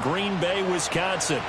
Green Bay, Wisconsin.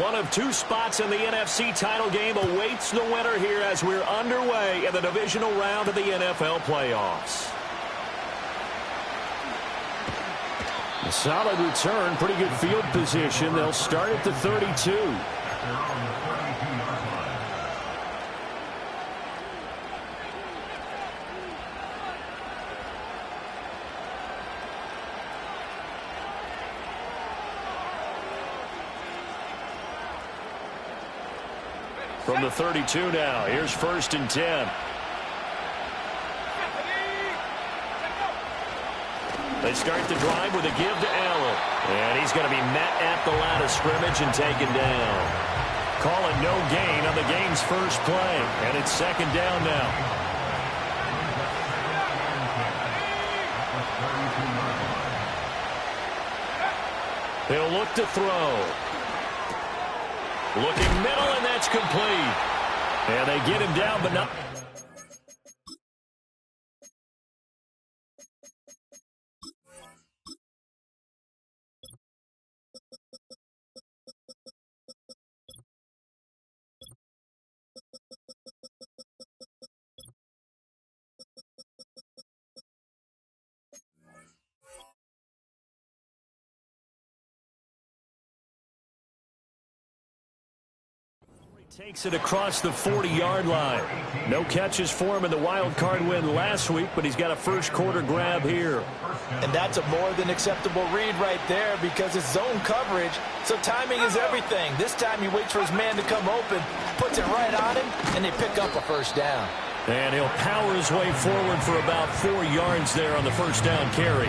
One of two spots in the NFC title game awaits the winner here as we're underway in the divisional round of the NFL playoffs. A solid return, pretty good field position. They'll start at the 32. From the 32 now, here's 1st and 10. They start the drive with a give to Allen. And he's going to be met at the line of scrimmage and taken down. Call it no gain on the game's first play. And it's 2nd down now. He'll look to throw. Looking middle, and that's complete. And they get him down, but not. Takes it across the 40-yard line. No catches for him in the wild card win last week, but he's got a first quarter grab here. And that's a more than acceptable read right there because it's zone coverage, so timing is everything. This time he waits for his man to come open, puts it right on him, and they pick up a first down. And he'll power his way forward for about 4 yards there on the first down carry.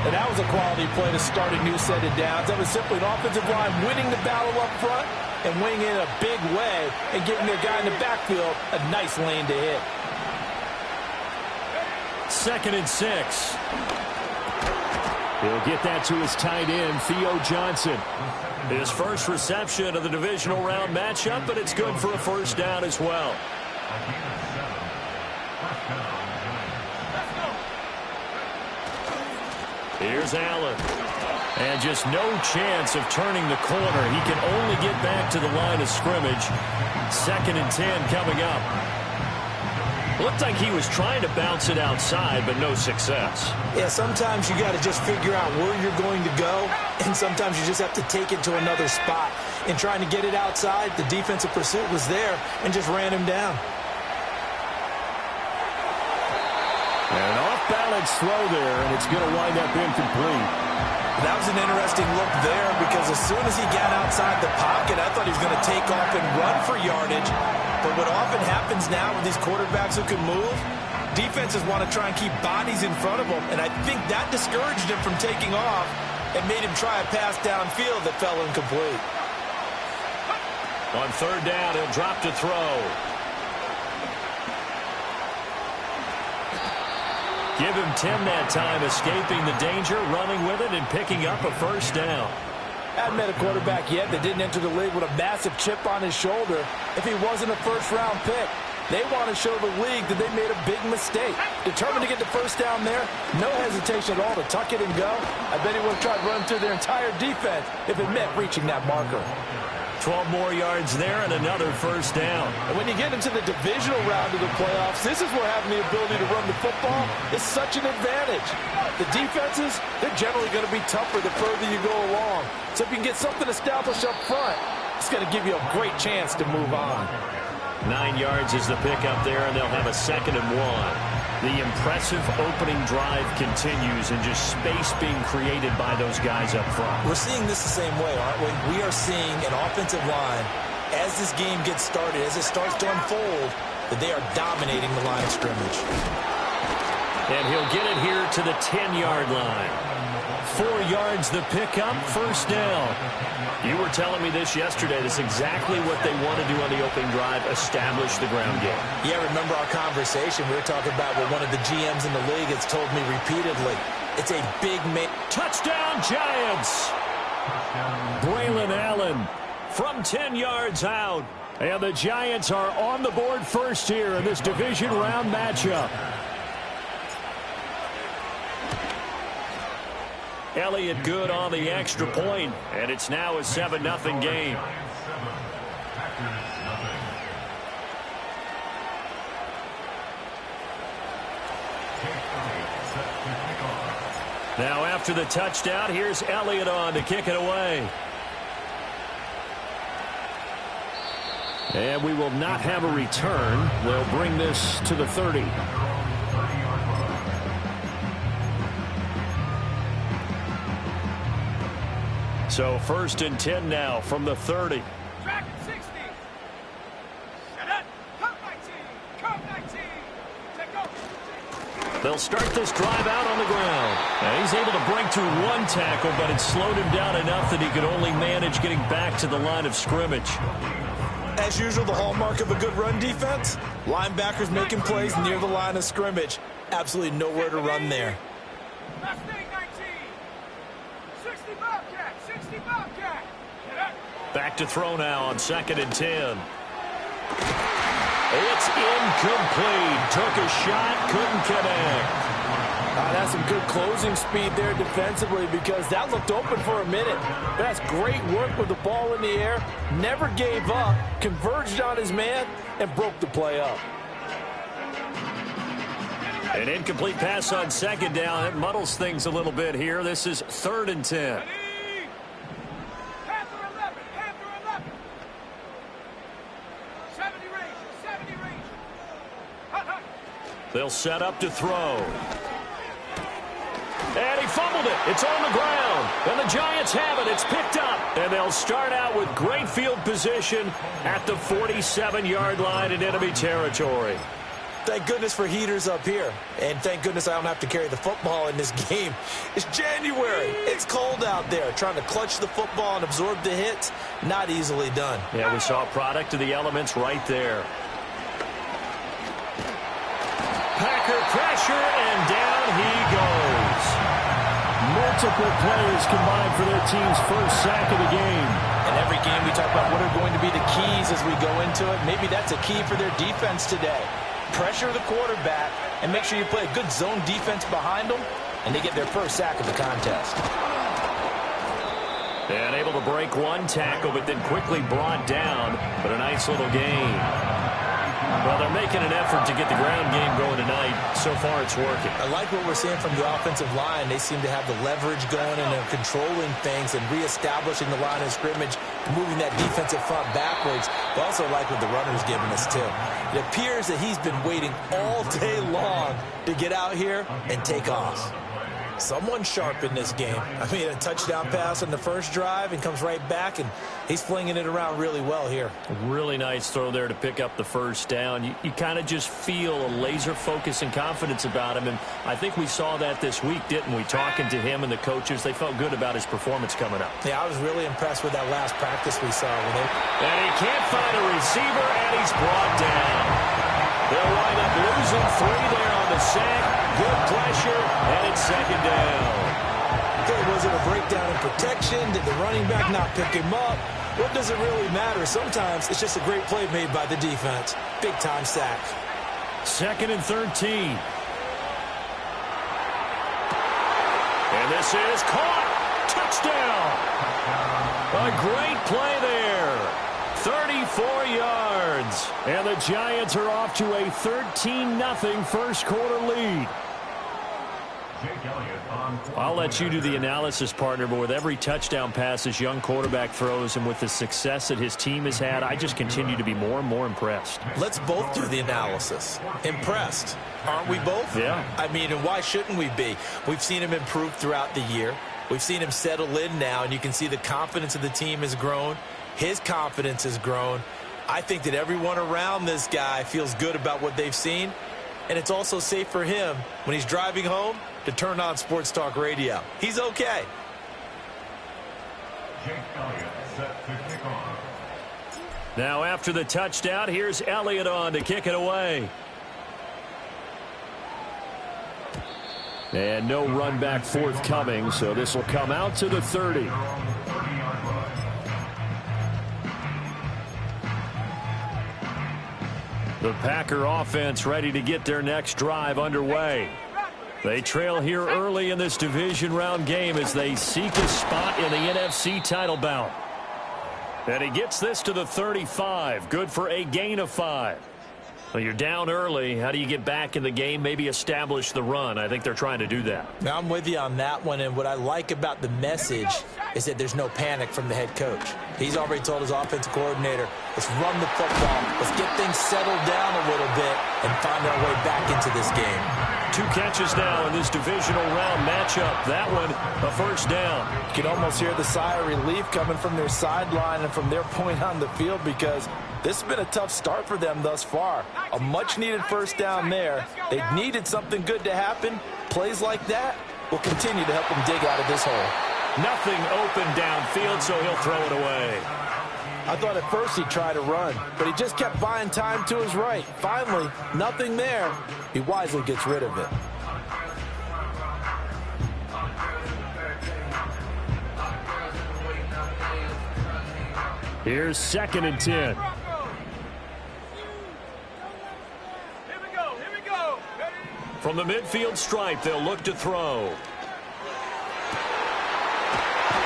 And that was a quality play to start a new set of downs. That was simply an offensive line winning the battle up front and winning in a big way and giving their guy in the backfield a nice lane to hit. 2nd and 6. He'll get that to his tight end, Theo Johnson. His first reception of the divisional round matchup, but it's good for a first down as well. Here's Allen. And just no chance of turning the corner. He can only get back to the line of scrimmage. 2nd and 10 coming up. Looked like he was trying to bounce it outside, but no success. Yeah, sometimes you got to just figure out where you're going to go, and sometimes you just have to take it to another spot. In trying to get it outside, the defensive pursuit was there and just ran him down. And an off-balance throw there, and it's going to wind up incomplete. That was an interesting look there because as soon as he got outside the pocket, I thought he was going to take off and run for yardage. But what often happens now with these quarterbacks who can move, defenses want to try and keep bodies in front of them, and I think that discouraged him from taking off and made him try a pass downfield that fell incomplete. On 3rd down, he'll drop to throw. Give him 10 that time, escaping the danger, running with it, and picking up a first down. Hadn't met a quarterback yet that didn't enter the league with a massive chip on his shoulder if he wasn't a first-round pick. They want to show the league that they made a big mistake. Determined to get the first down there, no hesitation at all to tuck it and go. I bet he would have tried running through their entire defense if it meant reaching that marker. 12 more yards there and another first down. And when you get into the divisional round of the playoffs, this is where having the ability to run the football is such an advantage. The defenses, they're generally going to be tougher the further you go along. So if you can get something established up front, it's going to give you a great chance to move on. 9 yards is the pickup there, and they'll have a 2nd and 1. The impressive opening drive continues and just space being created by those guys up front. We're seeing this the same way, aren't we? We are seeing an offensive line, as this game gets started, as it starts to unfold, that they are dominating the line of scrimmage. And he'll get it here to the 10-yard line. 4 yards the pickup, first down. You were telling me this yesterday. This is exactly what they want to do on the opening drive, establish the ground game. Yeah, remember our conversation. We were talking about what one of the GMs in the league has told me repeatedly. It's a big touchdown, Giants. Braylon Allen from 10 yards out. And the Giants are on the board first here in this division round matchup. Elliott good on the extra point, and it's now a 7-0 game. Now after the touchdown, here's Elliott on to kick it away. And we will not have a return. They'll bring this to the 30. So 1st and 10 now from the 30. Track at 60. Set it. Come 19. Come 19. Take go. They'll start this drive out on the ground. And he's able to break through 1 tackle, but it slowed him down enough that he could only manage getting back to the line of scrimmage. As usual, the hallmark of a good run defense, linebackers making plays near the line of scrimmage. Absolutely nowhere to run there. Last thing, 19. 60 Bobcat. 60 Bobcat. Back to throw now on 2nd and 10. It's incomplete. Took a shot, couldn't connect. That's some good closing speed there defensively because that looked open for a minute. That's great work with the ball in the air. Never gave up, converged on his man, and broke the play up. An incomplete pass on 2nd down. It muddles things a little bit here. This is 3rd and 10. Panther 11. Panther 11. 70 range. 70 range. They'll set up to throw. And he fumbled it. It's on the ground. And the Giants have it. It's picked up. And they'll start out with great field position at the 47-yard line in enemy territory. Thank goodness for heaters up here. And thank goodness I don't have to carry the football in this game. It's January. It's cold out there. Trying to clutch the football and absorb the hits, not easily done. Yeah, we saw a product of the elements right there. Packer pressure, and down he goes. Multiple players combined for their team's first sack of the game. And every game we talk about what are going to be the keys as we go into it. Maybe that's a key for their defense today. Pressure the quarterback and make sure you play a good zone defense behind them, and they get their first sack of the contest. And able to break 1 tackle, but then quickly brought down. But a nice little gain. Well, they're making an effort to get the ground game going tonight. So far, it's working. I like what we're seeing from the offensive line. They seem to have the leverage going, and they're controlling things and reestablishing the line of scrimmage, moving that defensive front backwards. But also like what the runner's giving us, too. It appears that he's been waiting all day long to get out here and take off. Someone sharp in this game. I mean, a touchdown pass on the first drive and comes right back, and he's flinging it around really well here. Really nice throw there to pick up the first down. You kind of just feel a laser focus and confidence about him, and I think we saw that this week, didn't we? Talking to him and the coaches, they felt good about his performance coming up. Yeah, I was really impressed with that last practice we saw. And he can't find a receiver, and he's brought down. They'll wind up losing 3 there on the sack. Good pressure, and it's 2nd down. Okay, was it a breakdown in protection? Did the running back not pick him up? What does it really matter? Sometimes it's just a great play made by the defense. Big-time sack. 2nd and 13. And this is caught. Touchdown. A great play there. 34 yards. And the Giants are off to a 13-0 first quarter lead. I'll let you do the analysis, partner, but with every touchdown pass this young quarterback throws and with the success that his team has had, I just continue to be more and more impressed. Let's both do the analysis. Impressed. Aren't we both? Yeah. I mean, and why shouldn't we be? We've seen him improve throughout the year. We've seen him settle in now, and you can see the confidence of the team has grown. His confidence has grown. I think that everyone around this guy feels good about what they've seen. and it's also safe for him when he's driving home to turn on Sports Talk Radio. He's okay. Jake Elliott set to kick off. Now after the touchdown, here's Elliott on to kick it away. And no run back forthcoming, so this will come out to the 30. The Packer offense ready to get their next drive underway. They trail here early in this division round game as they seek a spot in the NFC title bout. And he gets this to the 35. Good for a gain of 5. Well, you're down early. How do you get back in the game, maybe establish the run? I think they're trying to do that. Now, I'm with you on that one, and what I like about the message is that there's no panic from the head coach. He's already told his offensive coordinator, let's run the football, let's get things settled down a little bit and find our way back into this game. 2 catches now in this divisional round matchup. That one, a first down. You can almost hear the sigh of relief coming from their sideline and from their point on the field because this has been a tough start for them thus far. A much-needed first down there. They needed something good to happen. Plays like that will continue to help them dig out of this hole. Nothing open downfield, so he'll throw it away. I thought at first he'd try to run, but he just kept buying time to his right. Finally, nothing there. He wisely gets rid of it. Here's 2nd and 10. From the midfield stripe, they'll look to throw.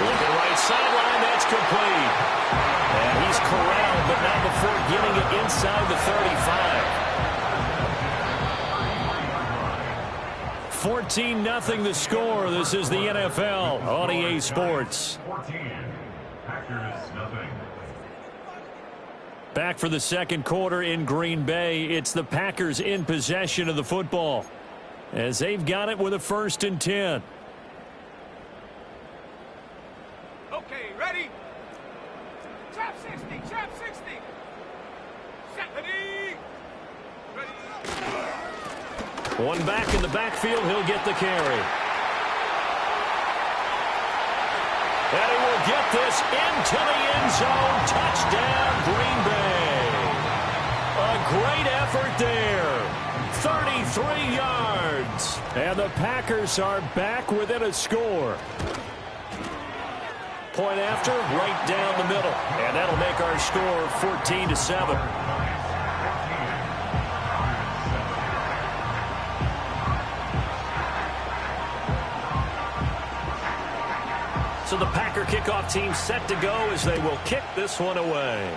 Looking right sideline, that's complete. And he's corralled, but not before getting it inside the 35. 14-0 the score. This is the NFL on EA Sports. 14. Packers nothing. Back for the second quarter in Green Bay. It's the Packers in possession of the football as they've got it with a 1st and 10. Okay, ready? Trap 60, trap 60. Set the knee. Ready? One back in the backfield, he'll get the carry. And he will get this into the end zone. Touchdown, Green Bay. A great effort there. 33 yards. And the Packers are back within a score. Point after, right down the middle. And that'll make our score 14-7. So the Packer kickoff team set to go as they will kick this one away.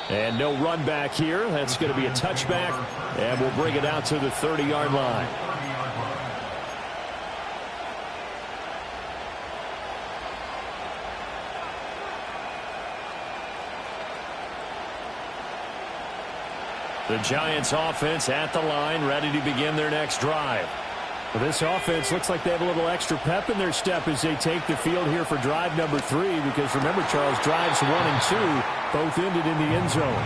And no run back here. That's going to be a touchback. And we'll bring it out to the 30-yard line. The Giants offense at the line, ready to begin their next drive. Well, this offense looks like they have a little extra pep in their step as they take the field here for drive number 3, because remember, Charles, drives 1 and 2 both ended in the end zone.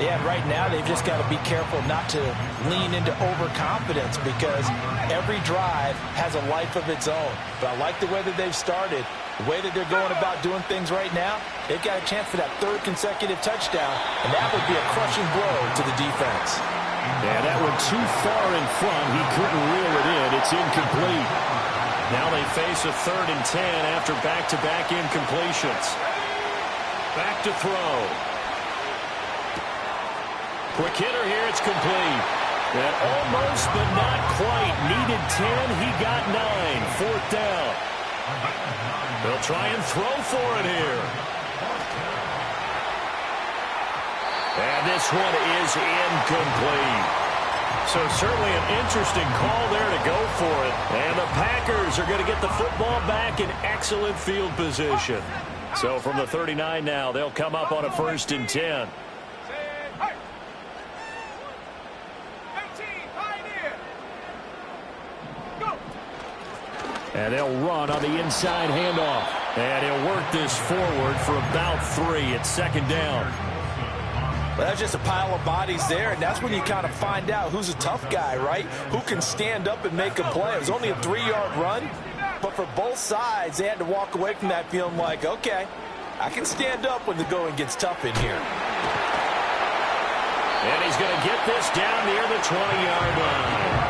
Yeah, right now they've just got to be careful not to lean into overconfidence because every drive has a life of its own. But I like the way that they've started, the way that they're going about doing things right now. They've got a chance for that 3rd consecutive touchdown, and that would be a crushing blow to the defense. Yeah, that one too far in front. He couldn't reel it in. It's incomplete. Now they face a 3rd and 10 after back-to-back incompletions. Back to throw. Quick hitter here. It's complete. And almost, but not quite. Needed 10. He got 9. 4th down. They'll try and throw for it here. And this one is incomplete. So certainly an interesting call there to go for it. And the Packers are going to get the football back in excellent field position. So from the 39 now, they'll come up on a 1st and 10. And they'll run on the inside handoff. And he'll work this forward for about 3 at 2nd down. Well, that's just a pile of bodies there, and that's when you kind of find out who's a tough guy, right? Who can stand up and make a play. It was only a 3-yard run, but for both sides, they had to walk away from that feeling like, okay, I can stand up when the going gets tough in here. And he's going to get this down near the 20-yard line.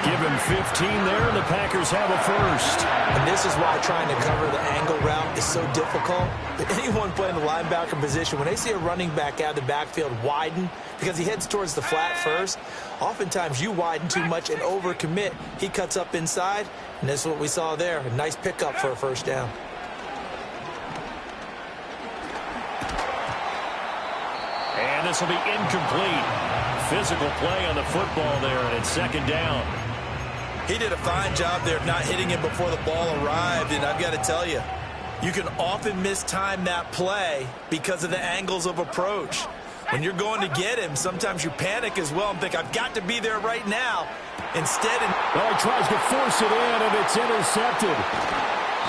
Give him 15 there, and the Packers have a first. And this is why trying to cover the angle route is so difficult. Anyone playing the linebacker position, when they see a running back out of the backfield widen, because he heads towards the flat first, oftentimes you widen too much and overcommit. He cuts up inside, and this is what we saw there. A nice pickup for a first down. And this will be incomplete. Physical play on the football there, and it's second down. He did a fine job there of not hitting him before the ball arrived, and I've got to tell you, you can often mistime that play because of the angles of approach. When you're going to get him, sometimes you panic as well and think, I've got to be there right now. Instead, well, he tries to force it in, and it's intercepted.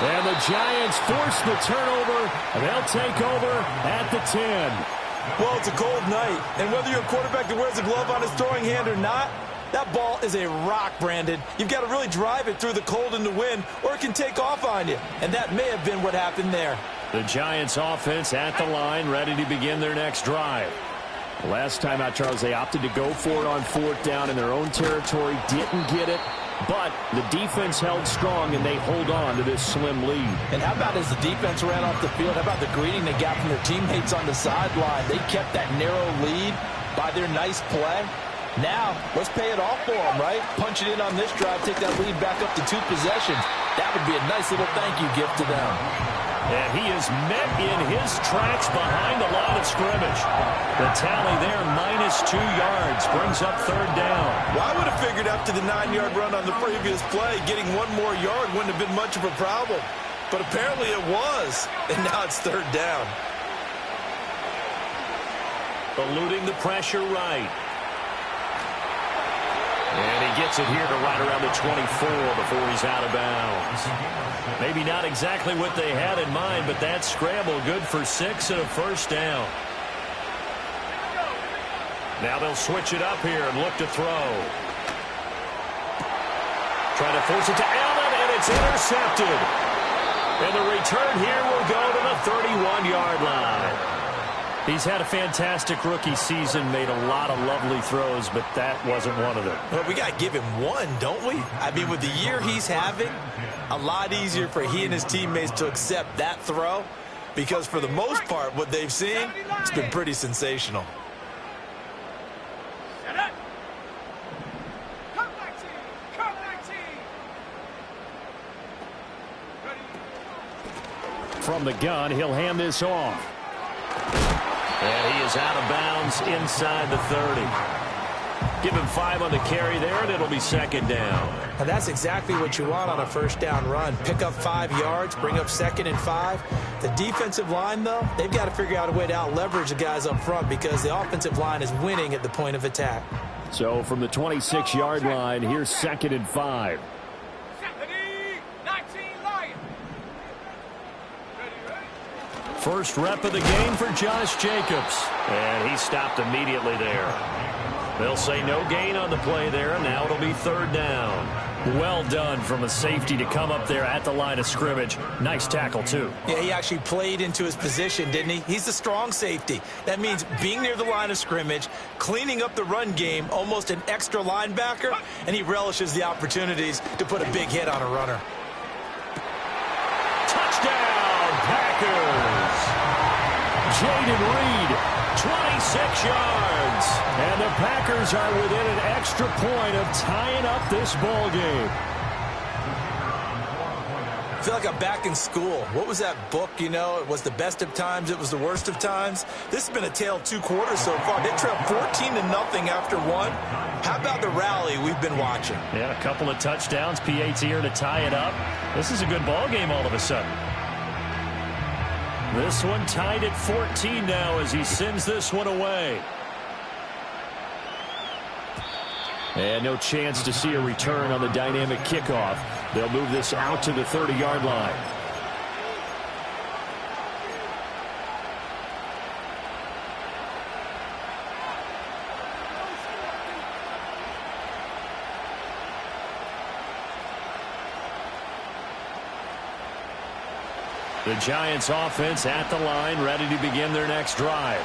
And the Giants force the turnover, and they'll take over at the 10. Well, it's a cold night, and whether you're a quarterback that wears a glove on his throwing hand or not, that ball is a rock, Brandon. You've got to really drive it through the cold and the wind, or it can take off on you. And that may have been what happened there. The Giants offense at the line, ready to begin their next drive. Last time out, Charles, they opted to go for it on fourth down in their own territory, didn't get it. But the defense held strong, and they hold on to this slim lead. And how about as the defense ran off the field, how about the greeting they got from their teammates on the sideline? They kept that narrow lead by their nice play. Now, let's pay it off for them, right? Punch it in on this drive, take that lead back up to 2 possessions. That would be a nice little thank you gift to them. And he is met in his tracks behind the line of scrimmage. The tally there, -2 yards, brings up third down. Well, I would have figured after the 9-yard run on the previous play, getting 1 more yard wouldn't have been much of a problem. But apparently it was, and now it's third down. Eluding the pressure right. And he gets it here to right around the 24 before he's out of bounds. Maybe not exactly what they had in mind, but that scramble good for 6 and a first down. Now they'll switch it up here and look to throw. Trying to force it to Allen, and it's intercepted. And the return here will go to the 31-yard line. He's had a fantastic rookie season, made a lot of lovely throws, but that wasn't one of them. Well, we got to give him one, don't we? I mean, with the year he's having, a lot easier for he and his teammates to accept that throw, because for the most part, what they've seen, it's been pretty sensational. From the gun, he'll hand this off. And he is out of bounds inside the 30. Give him 5 on the carry there, and it'll be second down. And that's exactly what you want on a first down run. Pick up 5 yards, bring up 2nd and 5. The defensive line, though, they've got to figure out a way to out-leverage the guys up front because the offensive line is winning at the point of attack. So from the 26-yard line, here's 2nd and 5. First rep of the game for Josh Jacobs. And he stopped immediately there. They'll say no gain on the play there, and now it'll be third down. Well done from a safety to come up there at the line of scrimmage. Nice tackle, too. Yeah, he actually played into his position, didn't he? He's a strong safety. That means being near the line of scrimmage, cleaning up the run game, almost an extra linebacker, and he relishes the opportunities to put a big hit on a runner. Touchdown, Packers! Jaden Reed, 26 yards. And the Packers are within an extra point of tying up this ball game. I feel like I'm back in school. What was that book, you know? It was the best of times, it was the worst of times. This has been a tale of 2 quarters so far. They trailed 14-0 after 1. How about the rally we've been watching? Yeah, a couple of touchdowns. PAT here to tie it up. This is a good ball game all of a sudden. This one tied at 14 now as he sends this one away. And no chance to see a return on the dynamic kickoff. They'll move this out to the 30-yard line. The Giants offense at the line, ready to begin their next drive.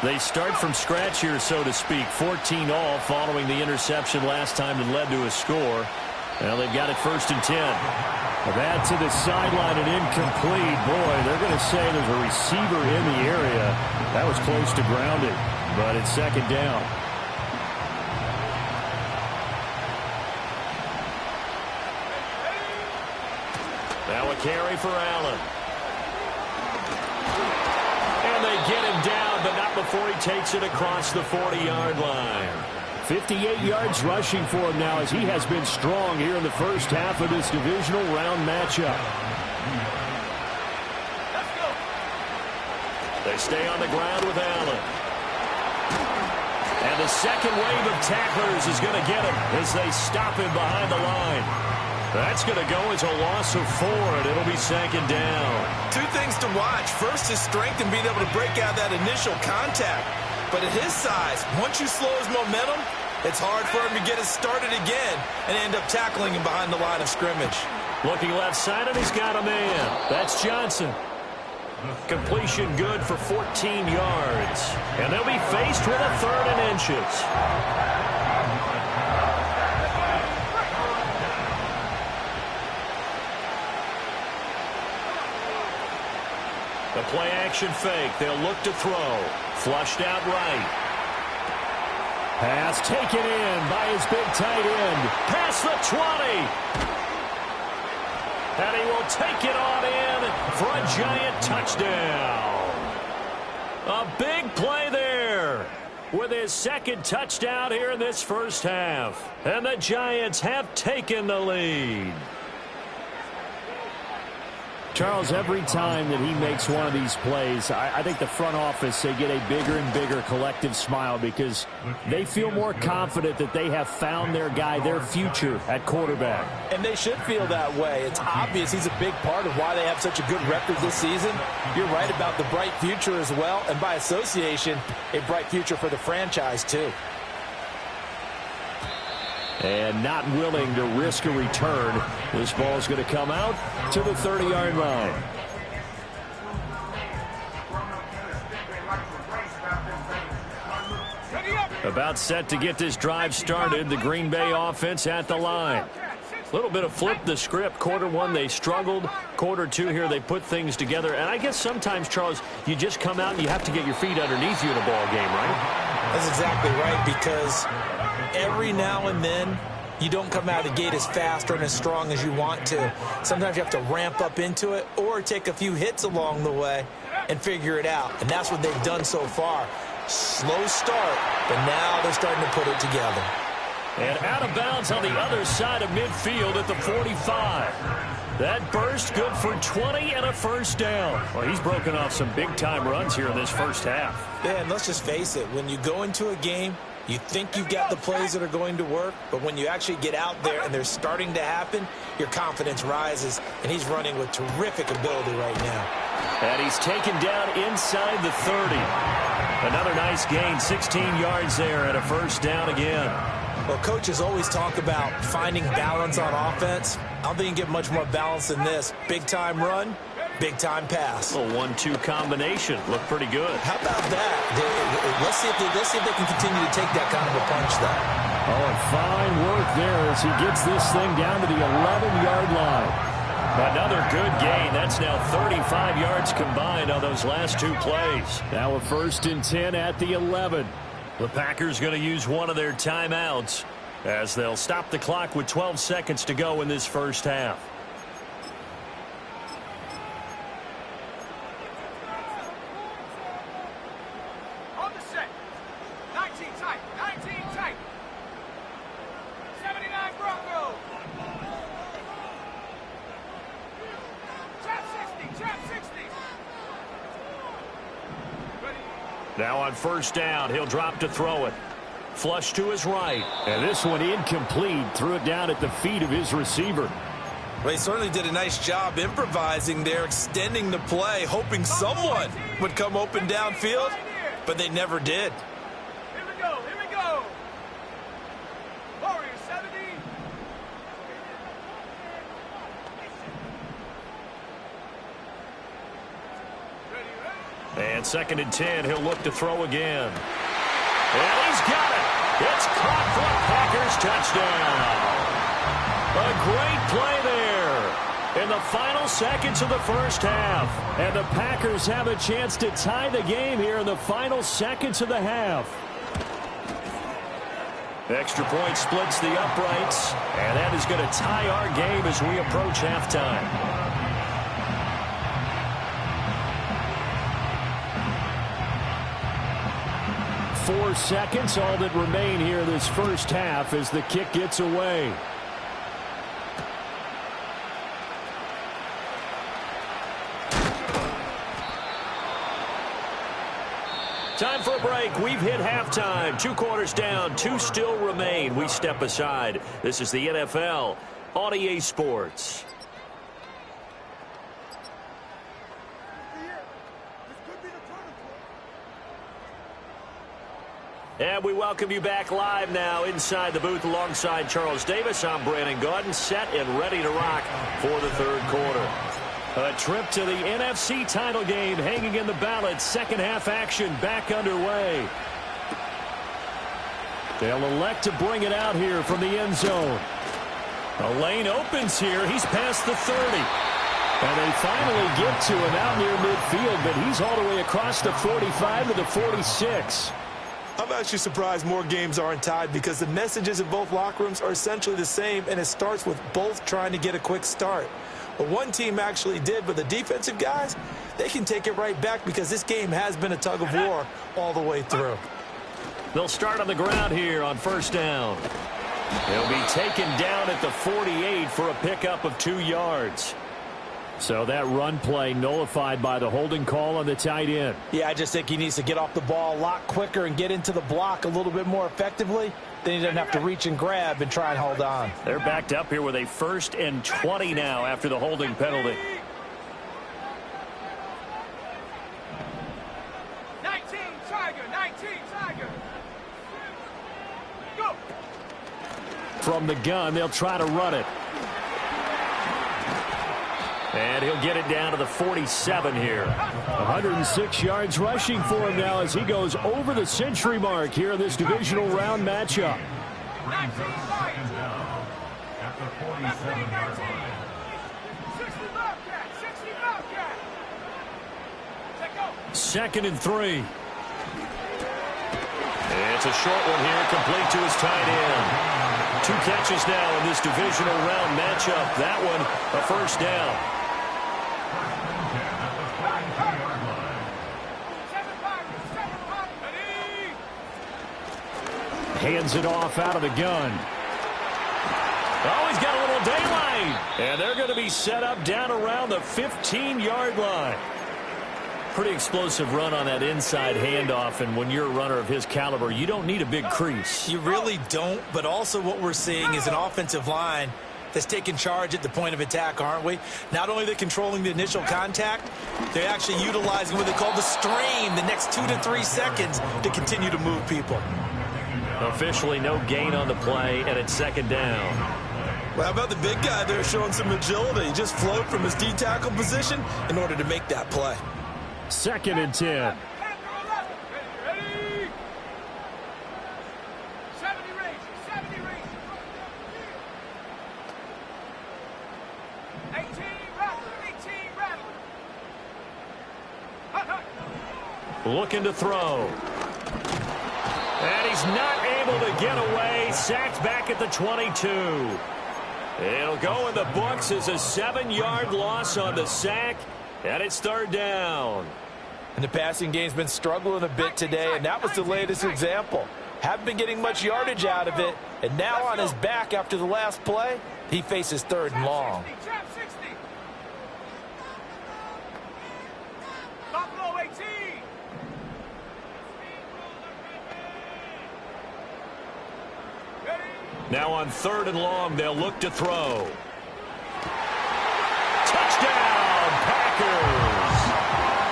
They start from scratch here, so to speak. 14 all following the interception last time that led to a score. Well, they've got it 1st and 10. That to the sideline and incomplete. Boy, they're going to say there's a receiver in the area. That was close to grounded, but it's 2nd down. Now a carry for Allen. And they get him down, but not before he takes it across the 40-yard line. 58 yards rushing for him now as he has been strong here in the first half of this divisional round matchup. Let's go. They stay on the ground with Allen. And the second wave of tacklers is going to get him as they stop him behind the line. That's going to go as a loss of 4, and it'll be 2nd down. 2 things to watch. First, his strength and being able to break out that initial contact. But at his size, once you slow his momentum, it's hard for him to get it started again and end up tackling him behind the line of scrimmage. Looking left side, and he's got a man. That's Johnson. Completion good for 14 yards. And they'll be faced with a 3rd and inches. The play-action fake. They'll look to throw. Flushed out right. Pass taken in by his big tight end. Past the 20. And he will take it on in for a Giant touchdown. A big play there with his 2nd touchdown here in this first half. And the Giants have taken the lead. Charles, every time that he makes one of these plays, I think the front office, they get a bigger and bigger collective smile because they feel more confident that they have found their guy, their future at quarterback. And they should feel that way. It's obvious he's a big part of why they have such a good record this season. You're right about the bright future as well, and by association, a bright future for the franchise too. And not willing to risk a return. This ball's going to come out to the 30-yard line. About set to get this drive started. The Green Bay offense at the line. A little bit of flip the script. Quarter 1, they struggled. Quarter 2 here, they put things together. And I guess sometimes, Charles, you just come out and you have to get your feet underneath you in a ball game, right? That's exactly right, because every now and then you don't come out of the gate as fast or as strong as you want to. Sometimes you have to ramp up into it or take a few hits along the way and figure it out. And that's what they've done so far. Slow start, but now they're starting to put it together. And out of bounds on the other side of midfield at the 45. That burst good for 20 and a 1st down. Well, he's broken off some big-time runs here in this first half. Yeah, and let's just face it. When you go into a game, you think you've got the plays that are going to work, but when you actually get out there and they're starting to happen, your confidence rises, and he's running with terrific ability right now. And he's taken down inside the 30. Another nice gain, 16 yards there and a 1st down again. Well, coaches always talk about finding balance on offense. I don't think you get much more balance than this. Big-time run, big-time pass. A 1-2 combination. Looked pretty good. How about that? Let's see if they can continue to take that kind of a punch, though. Oh, and fine work there as he gets this thing down to the 11-yard line. Another good gain. That's now 35 yards combined on those last 2 plays. Now a 1st and 10 at the 11. The Packers going to use one of their timeouts as they'll stop the clock with 12 seconds to go in this first half. On the set. 19 tight. 19 tight. 79 Broncos. Trap 60. Trap 60. Ready. Now on 1st down, he'll drop to throw it. Flush to his right. And this one incomplete. Threw it down at the feet of his receiver. Well, he certainly did a nice job improvising there, extending the play, hoping someone would come open downfield, but they never did. Here we go. Here we go. Warriors 70. And 2nd and 10, he'll look to throw again. And he's got it. It's caught for a Packers touchdown. A great play there in the final seconds of the first half. And the Packers have a chance to tie the game here in the final seconds of the half. Extra point splits the uprights, and that is going to tie our game as we approach halftime. Four seconds, all that remain here this first half as the kick gets away. Time for a break. We've hit halftime. 2 quarters down. 2 still remain. We step aside. This is the NFL on EA Sports. And we welcome you back live now inside the booth alongside Charles Davis. I'm Brandon Gaudin, set and ready to rock for the 3rd quarter. A trip to the NFC title game hanging in the balance. Second half action back underway. They'll elect to bring it out here from the end zone. A lane opens here. He's past the 30. And they finally get to him out near midfield, but he's all the way across the 45 to the 46. I'm actually surprised more games aren't tied because the messages in both locker rooms are essentially the same, and it starts with both trying to get a quick start. But one team actually did, but the defensive guys, they can take it right back because this game has been a tug of war all the way through. They'll start on the ground here on 1st down. They'll be taken down at the 48 for a pickup of 2 yards. So that run play nullified by the holding call on the tight end. Yeah, I just think he needs to get off the ball a lot quicker and get into the block a little bit more effectively. Then he doesn't have to reach and grab and try and hold on. They're backed up here with a 1st and 20 now after the holding penalty. 19, Tiger, 19, Tiger. Go. From the gun, they'll try to run it. And he'll get it down to the 47 here. 106 yards rushing for him now as he goes over the century mark here in this divisional round matchup. 19, At the 47-yard line. 60 Bobcat, 60 Bobcat. Let go. 2nd and 3. It's a short one here, complete to his tight end. 2 catches now in this divisional round matchup. That one, a 1st down. Hands it off out of the gun. Oh, he's got a little daylight. And they're going to be set up down around the 15-yard line. Pretty explosive run on that inside handoff, and when you're a runner of his caliber, you don't need a big crease. You really don't, but also what we're seeing is an offensive line that's taking charge at the point of attack, aren't we? Not only are they controlling the initial contact, they're actually utilizing what they call the strain the next 2 to 3 seconds to continue to move people. Officially no gain on the play, and it's 2nd down. Well, how about the big guy there showing some agility? He just flowed from his D-tackle position in order to make that play. 2nd and 10. Ready? 70 range, 70 range. 18 rattle. Hut, hut. Looking to throw. And he's not able to get away. Sacked back at the 22. It'll go in the books as a 7-yard loss on the sack. And it's 3rd down. And the passing game's been struggling a bit today, and that was the latest example. Haven't been getting much yardage out of it, and now on his back after the last play, he faces 3rd and long. Trap 60. Buffalo 18. Ready? Now on 3rd and long, they'll look to throw. Touchdown, Packers!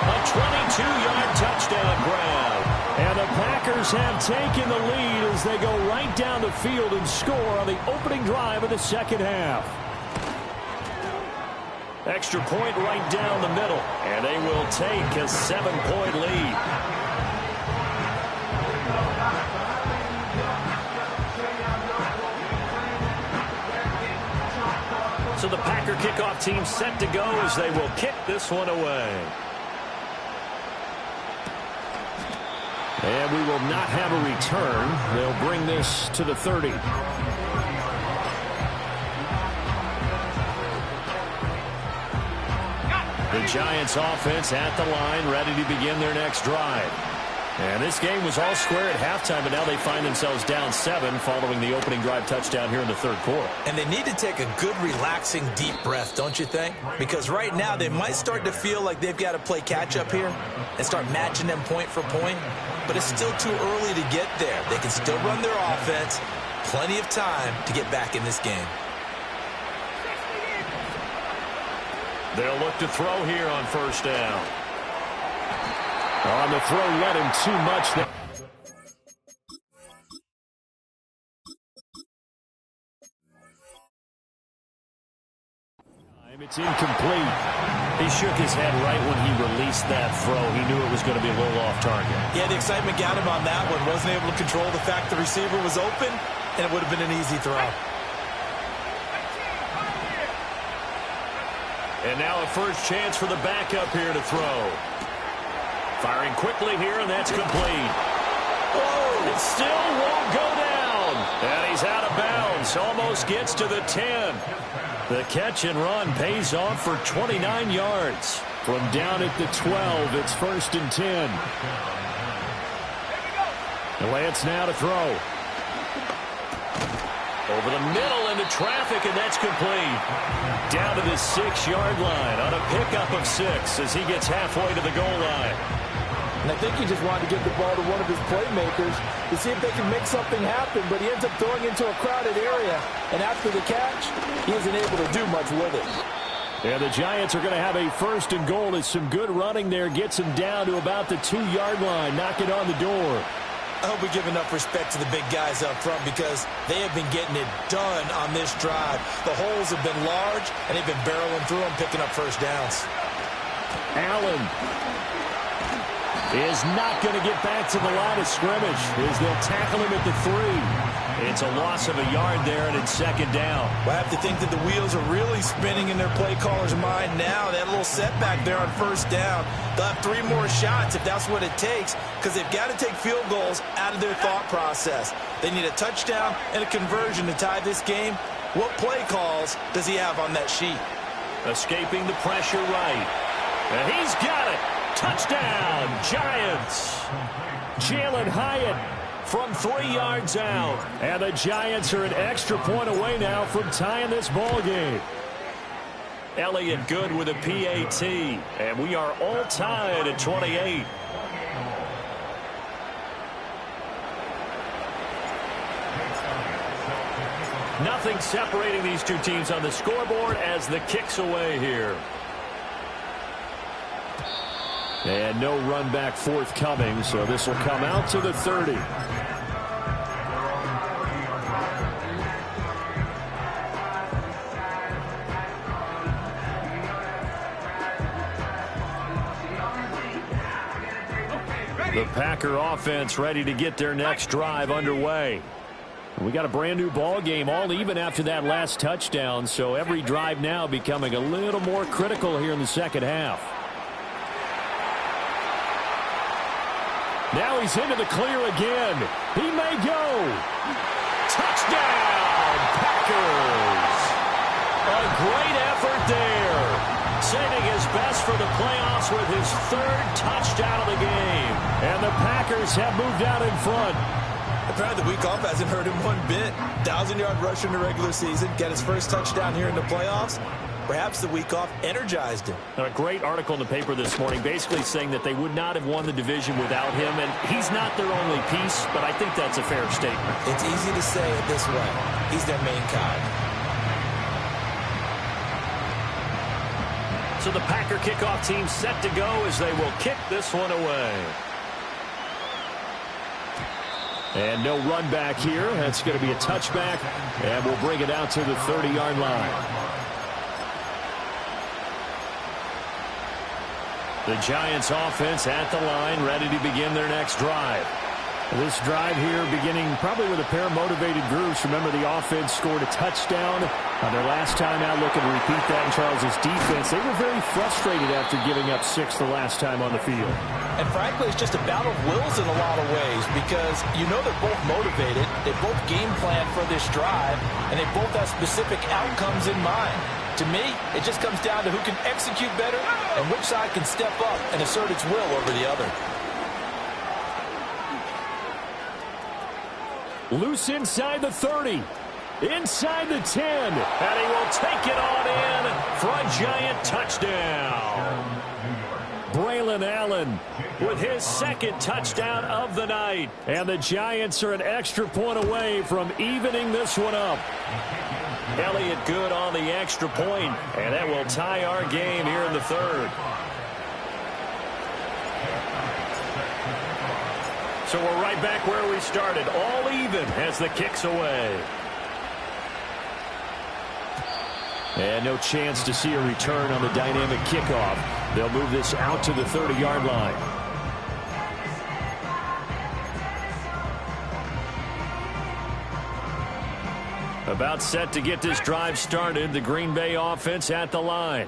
A 22-yard touchdown grab. And the Packers have taken the lead as they go right down the field and score on the opening drive of the 2nd half. Extra point right down the middle. And they will take a 7-point lead. So the Packer kickoff team set to go as they will kick this one away. And we will not have a return. They'll bring this to the 30. The Giants offense at the line, ready to begin their next drive. And this game was all square at halftime, but now they find themselves down 7 following the opening drive touchdown here in the third quarter. And they need to take a good, relaxing, deep breath, don't you think? Because right now they might start to feel like they've got to play catch-up here and start matching them point for point. But it's still too early to get there. They can still run their offense. Plenty of time to get back in this game. They'll look to throw here on first down. On the throw, let him too much. It's incomplete. He shook his head right when he released that throw. He knew it was going to be a little off target. Yeah, the excitement got him on that one. Wasn't able to control the fact the receiver was open, and it would have been an easy throw. And now a first chance for the backup here to throw. Firing quickly here, and that's complete. Whoa! It still won't go down. And he's out of bounds. Almost gets to the 10. The catch and run pays off for 29 yards. From down at the 12, it's first and 10. Lance now to throw. Over the middle into traffic, and that's complete. Down to the 6-yard line on a pickup of 6 as he gets halfway to the goal line. And I think he just wanted to get the ball to one of his playmakers to see if they can make something happen, but he ends up throwing into a crowded area. And after the catch, he isn't able to do much with it. Yeah, the Giants are going to have a first and goal. It's some good running there. Gets him down to about the 2-yard line. Knocking on the door. I hope we give enough respect to the big guys up front because they have been getting it done on this drive. The holes have been large, and they've been barreling through them, picking up first downs. Allen is not going to get back to the line of scrimmage as they'll tackle him at the 3. It's a loss of a yard there, and it's second down. Well, I have to think that the wheels are really spinning in their play caller's mind now. They had a little setback there on first down. They'll have 3 more shots if that's what it takes because they've got to take field goals out of their thought process. They need a touchdown and a conversion to tie this game. What play calls does he have on that sheet? Escaping the pressure right. And he's got it. Touchdown, Giants. Jalen Hyatt from 3 yards out. And the Giants are an extra point away now from tying this ball game. Elliott Good with a PAT. And we are all tied at 28. Nothing separating these two teams on the scoreboard as the kick's away here. And no run back forthcoming, so this will come out to the 30. The Packer offense ready to get their next drive underway. We got a brand new ball game, all even after that last touchdown, so every drive now becoming a little more critical here in the second half. Now he's into the clear again. He may go. Touchdown, Packers. A great effort there. Saving his best for the playoffs with his 3rd touchdown of the game. And the Packers have moved out in front. Apparently the week off hasn't hurt him one bit. 1,000-yard rusher in the regular season. Got his first touchdown here in the playoffs. Perhaps the week off energized him. A great article in the paper this morning basically saying that they would not have won the division without him, and he's not their only piece, but I think that's a fair statement. It's easy to say it this way. He's their main cog. So the Packer kickoff team set to go as they will kick this one away. And no run back here. That's going to be a touchback, and we'll bring it out to the 30-yard line. The Giants offense at the line, ready to begin their next drive. This drive here beginning probably with a pair of motivated groups. Remember, the offense scored a touchdown on their last time out. Looking to repeat that in Charles' defense. They were very frustrated after giving up 6 the last time on the field. And frankly, it's just a battle of wills in a lot of ways because you know they're both motivated. They both game plan for this drive, and they both have specific outcomes in mind. To me, it just comes down to who can execute better and which side can step up and assert its will over the other. Loose inside the 30. Inside the 10. And he will take it on in for a Giant touchdown. Braylon Allen with his second touchdown of the night. And the Giants are an extra point away from evening this one up. Elliott good on the extra point, and that will tie our game here in the third. So we're right back where we started, all even as the kick's away. And no chance to see a return on the dynamic kickoff. They'll move this out to the 30-yard line. About set to get this drive started, the Green Bay offense at the line.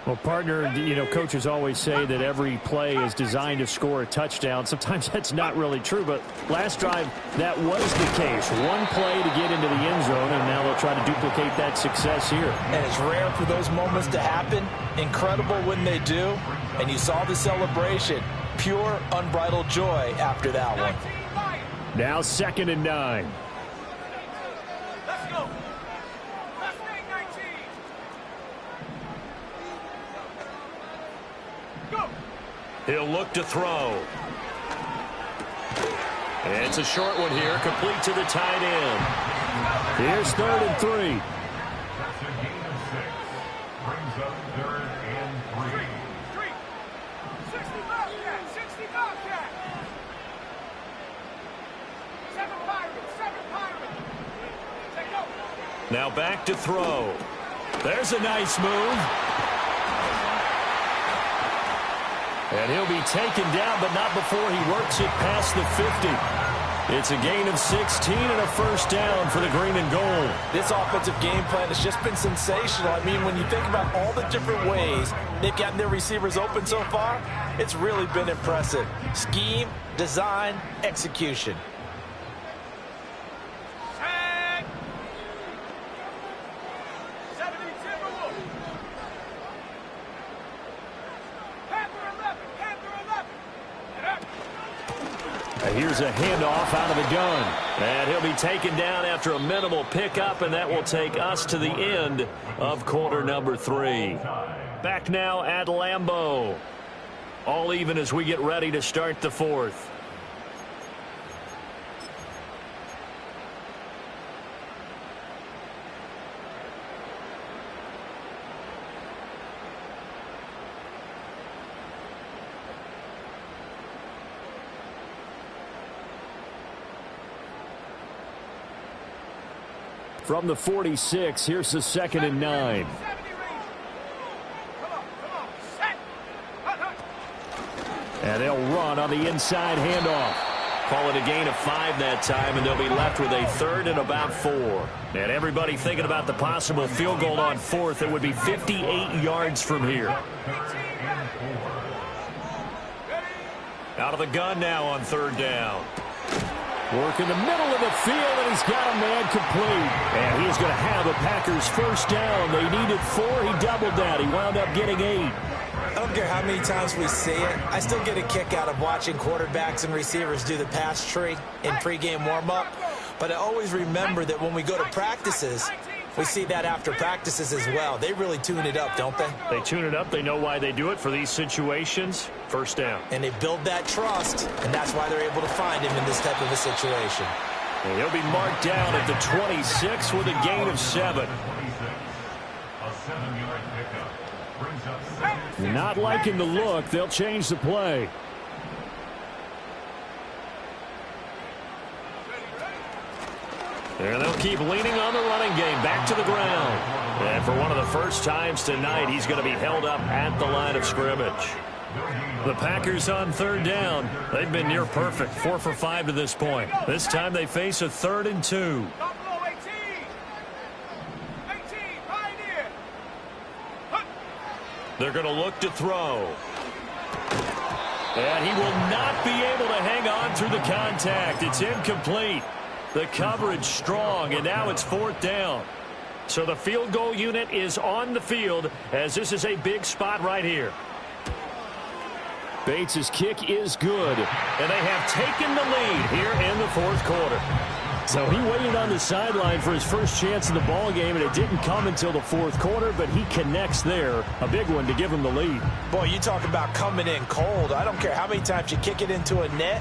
Well, partner, you know, coaches always say that every play is designed to score a touchdown. Sometimes that's not really true, but last drive, that was the case. One play to get into the end zone, and now they'll try to duplicate that success here. And it's rare for those moments to happen. Incredible when they do. And you saw the celebration. Pure, unbridled joy after that one. Now 2nd and 9. Let's go. Let's make 19. Go. He'll look to throw. It's a short one here, complete to the tight end. Here's 3rd and 3. That's a gain of 6. Brings up 3rd and 3. 65 cat. 65 cat. 7 Pirates. 7 Pirates. Take go. Now back to throw. There's a nice move. And he'll be taken down, but not before he works it past the 50. It's a gain of 16 and a first down for the green and gold. This offensive game plan has just been sensational. I mean, when you think about all the different ways they've gotten their receivers open so far, it's really been impressive. Scheme, design, execution. Tag. 70 Timberwolves. Panther 11. Panther 11. Get up. Here's a handoff out of the gun. And he'll be taken down after a minimal pickup, and that will take us to the end of quarter number 3. Back now at Lambeau. All even as we get ready to start the 4th. From the 46, here's the 2nd and 9. 70 range. Come on. Set. Hut, hut. And they'll run on the inside handoff. Call it a gain of 5 that time, and they'll be left with a 3rd and about 4. And everybody thinking about the possible field goal on 4th. It would be 58 yards from here. Out of the gun now on 3rd down. Work in the middle of the field, and he's got a man complete. And he's going to have the Packers first down. They needed 4. He doubled that. He wound up getting 8. I don't care how many times we see it. I still get a kick out of watching quarterbacks and receivers do the pass tree in pregame warm-up. But I always remember that when we go to practices, we see that after practices as well. They really tune it up, don't they? They tune it up. They know why they do it for these situations. First down. And they build that trust, and that's why they're able to find him in this type of a situation. And he'll be marked down at the 26 with a gain of 7. A 7-yard pickup. Brings up 7. Not liking the look. They'll change the play. And they'll keep leaning on the running game. Back to the ground. And for one of the first times tonight, he's going to be held up at the line of scrimmage. The Packers on third down. They've been near perfect, 4 for 5 to this point. This time they face a 3rd and 2. Buffalo 18. 18, Pioneer. They're going to look to throw. And he will not be able to hang on through the contact. It's incomplete. The coverage strong, and now it's 4th down. So the field goal unit is on the field as this is a big spot right here. Bates' kick is good. And they have taken the lead here in the 4th quarter. So he waited on the sideline for his first chance in the ball game, and it didn't come until the 4th quarter, but he connects there. A big one to give him the lead. Boy, you talk about coming in cold. I don't care how many times you kick it into a net.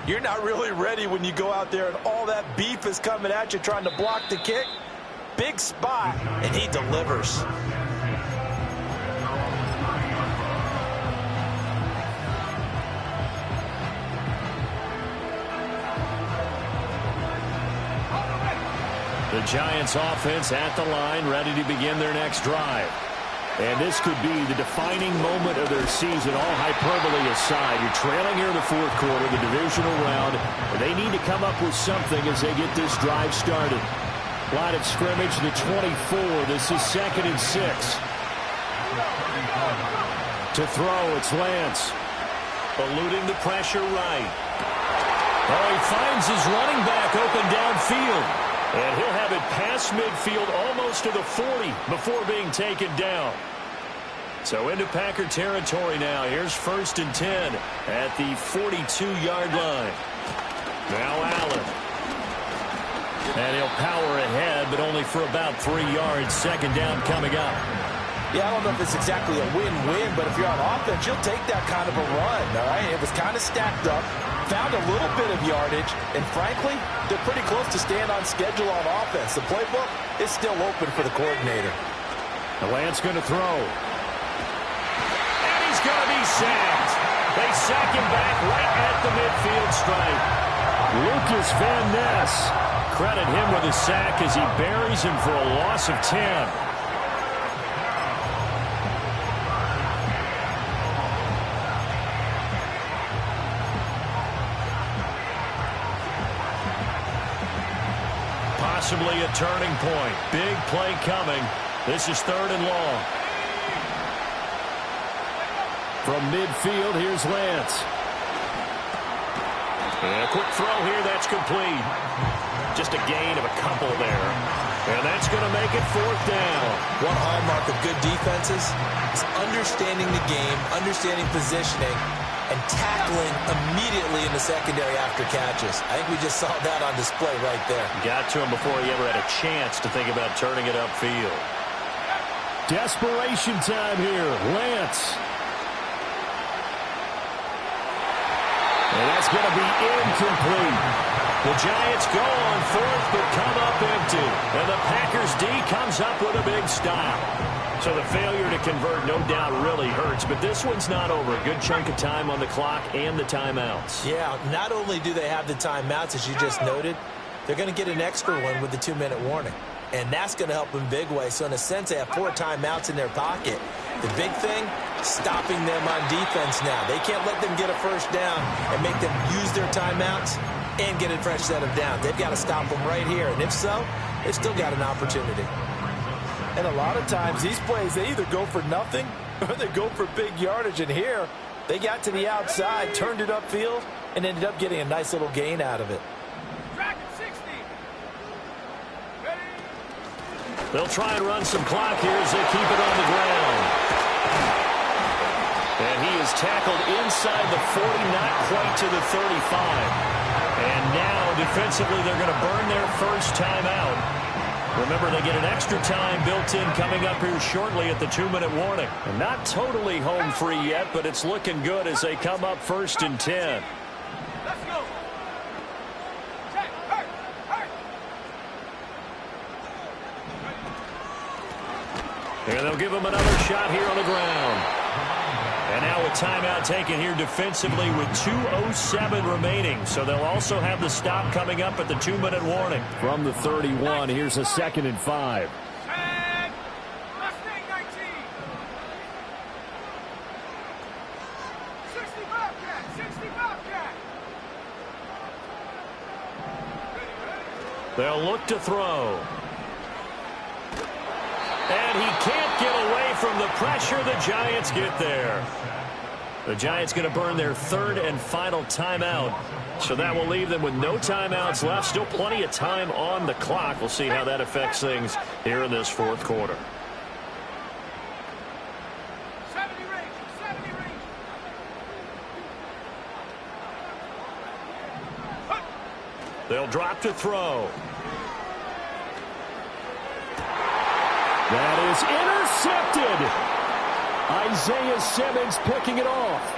You're not really ready when you go out there and all that beef is coming at you trying to block the kick. Big spot, and he delivers. The Giants offense at the line, ready to begin their next drive. And this could be the defining moment of their season, all hyperbole aside. You're trailing here in the 4th quarter, the divisional round. They need to come up with something as they get this drive started. Line of scrimmage, the 24. This is 2nd and 6. To throw, it's Lance. Eluding the pressure right. Oh, he finds his running back open downfield. And he'll have it past midfield almost to the 40 before being taken down. So into Packer territory now. Here's 1st and 10 at the 42-yard line. Now Allen. And he'll power ahead, but only for about 3 yards. 2nd down coming up. Yeah, I don't know if it's exactly a win-win, but if you're on offense, you'll take that kind of a run, all right? It was kind of stacked up, found a little bit of yardage, and frankly, they're pretty close to staying on schedule on offense. The playbook is still open for the coordinator. The Lance going to throw. And he's going to be sacked. They sack him back right at the midfield stripe. Lucas Van Ness. Credit him with a sack as he buries him for a loss of 10. Possibly a turning point. Big play coming. This is 3rd and long. From midfield, here's Lance. And a quick throw here, that's complete. Just a gain of a couple there. And that's going to make it 4th down. One hallmark of good defenses is understanding the game, understanding positioning, and tackling immediately in the secondary after catches. I think we just saw that on display right there. Got to him before he ever had a chance to think about turning it upfield. Desperation time here. Lance. And that's going to be incomplete. The Giants go on 4th but come up empty. And the Packers D comes up with a big stop. So the failure to convert no doubt really hurts, but this one's not over. A good chunk of time on the clock and the timeouts. Yeah, not only do they have the timeouts, as you just noted, they're going to get an extra one with the 2-minute warning. And that's going to help in big way. So in a sense, they have 4 timeouts in their pocket. The big thing, stopping them on defense now. They can't let them get a first down and make them use their timeouts and get a fresh set of downs. They've got to stop them right here. And if so, they've still got an opportunity. And a lot of times, these plays, they either go for nothing or they go for big yardage. And here, they got to the outside, turned it upfield, and ended up getting a nice little gain out of it. Dragon 60. Ready? They'll try and run some clock here as they keep it on the ground. And he is tackled inside the 40, not quite to the 35. And now, defensively, they're going to burn their first timeout. Remember, they get an extra time built in coming up here shortly at the 2-minute warning. And not totally home free yet, but it's looking good as they come up 1st and 10. Let's go. Check. Hurry. And they'll give him another shot here on the ground. And now a timeout taken here defensively with 2:07 remaining. So they'll also have the stop coming up at the 2-minute warning. From the 31, here's a 2nd and 5. And Mustang 19. 60 Bobcat! 60 Bobcat! They'll look to throw. And he can't get away from the pressure. The Giants get there. The Giants going to burn their third and final timeout. So that will leave them with no timeouts left. Still plenty of time on the clock. We'll see how that affects things here in this fourth quarter. 70 range, 70 range. They'll drop to throw. That is intercepted. Isaiah Simmons picking it off.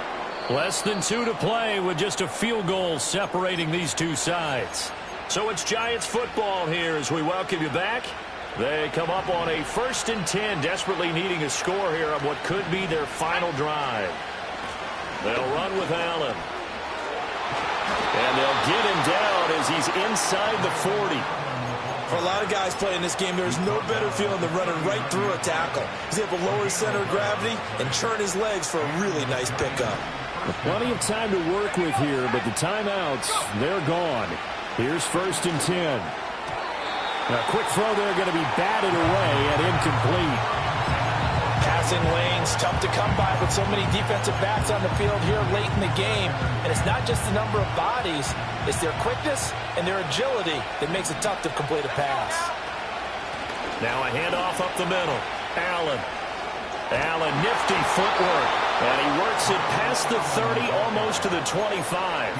Less than 2 to play with just a field goal separating these two sides. So it's Giants football here as we welcome you back. They come up on a 1st and 10, desperately needing a score here on what could be their final drive. They'll run with Allen. And they'll get him down as he's inside the 40. For a lot of guys playing this game, there's no better feeling than running right through a tackle. He's able to lower his center of gravity and churn his legs for a really nice pickup. Plenty of time to work with here, but the timeouts, they're gone. Here's 1st and 10. A quick throw there going to be batted away and incomplete. Passing lanes, tough to come by with so many defensive backs on the field here late in the game. And it's not just the number of bodies, it's their quickness and their agility that makes it tough to complete a pass. Now a handoff up the middle. Allen, nifty footwork. And he works it past the 30, almost to the 25.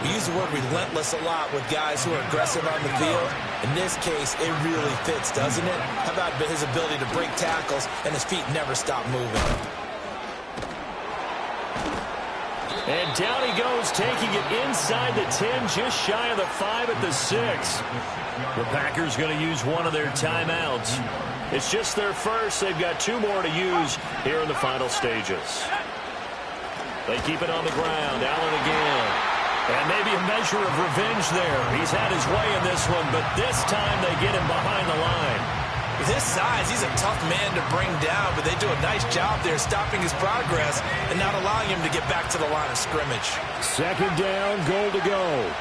We use the word relentless a lot with guys who are aggressive on the field. In this case, it really fits, doesn't it? How about his ability to break tackles and his feet never stop moving? And down he goes, taking it inside the 10, just shy of the 5 at the 6. The Packers going to use one of their timeouts. It's just their first. They've got 2 more to use here in the final stages. They keep it on the ground. Allen again. And maybe a measure of revenge there. He's had his way in this one, but this time they get him behind the line. With his size, he's a tough man to bring down, but they do a nice job there stopping his progress and not allowing him to get back to the line of scrimmage. 2nd down, goal to go.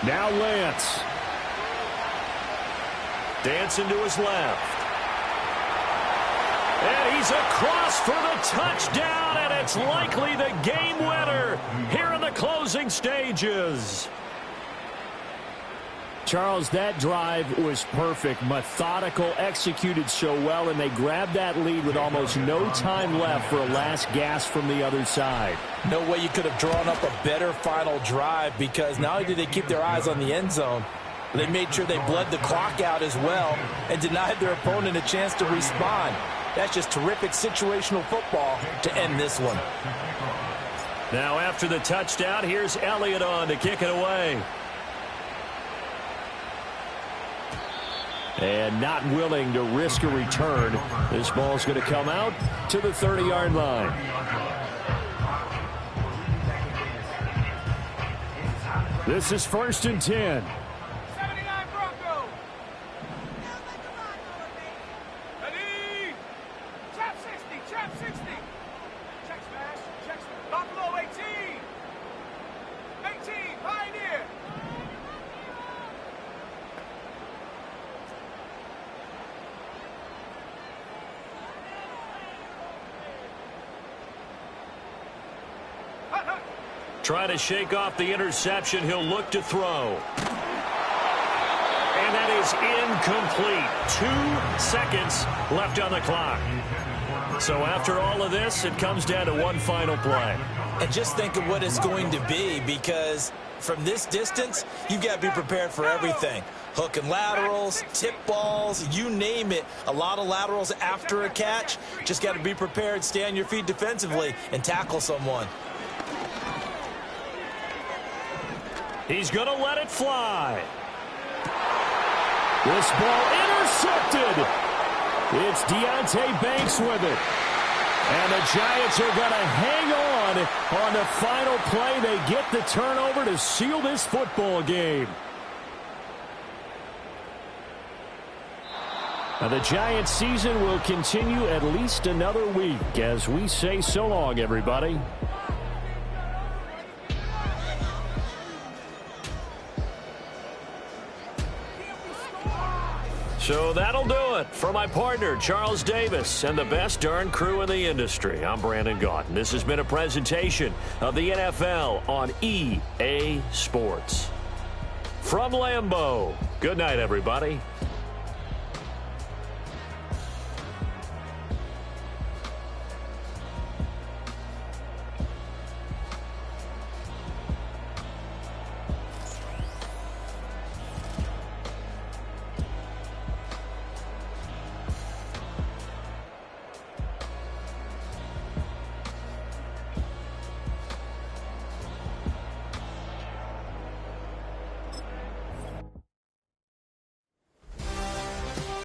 Now Lance. Dancing to his left. And he's across for the touchdown, and it's likely the game winner here in the closing stages. Charles, that drive was perfect, methodical, executed so well, and they grabbed that lead with almost no time left for a last gasp from the other side. No way you could have drawn up a better final drive, because not only did they keep their eyes on the end zone, but they made sure they bled the clock out as well and denied their opponent a chance to respond. That's just terrific situational football to end this one. Now after the touchdown, here's Elliott on to kick it away. And not willing to risk a return. This ball's going to come out to the 30-yard line. This is 1st and 10. 79 Bronco. Ready? Chap 60, chap 60. Check smash, check smash. Buffalo 18. 18, Pioneer. Trying to shake off the interception. He'll look to throw. And that is incomplete. 2 seconds left on the clock. So after all of this, it comes down to one final play. And just think of what it's going to be, because from this distance, you've got to be prepared for everything. Hook and laterals, tip balls, you name it. A lot of laterals after a catch. Just got to be prepared, stay on your feet defensively, and tackle someone. He's going to let it fly. This ball intercepted. It's Deonte Banks with it. And the Giants are going to hang on the final play. They get the turnover to seal this football game. Now, the Giants season will continue at least another week as we say so long, everybody. So that'll do it for my partner, Charles Davis, and the best darn crew in the industry. I'm Brandon Gaudin. This has been a presentation of the NFL on EA Sports. From Lambeau, good night, everybody.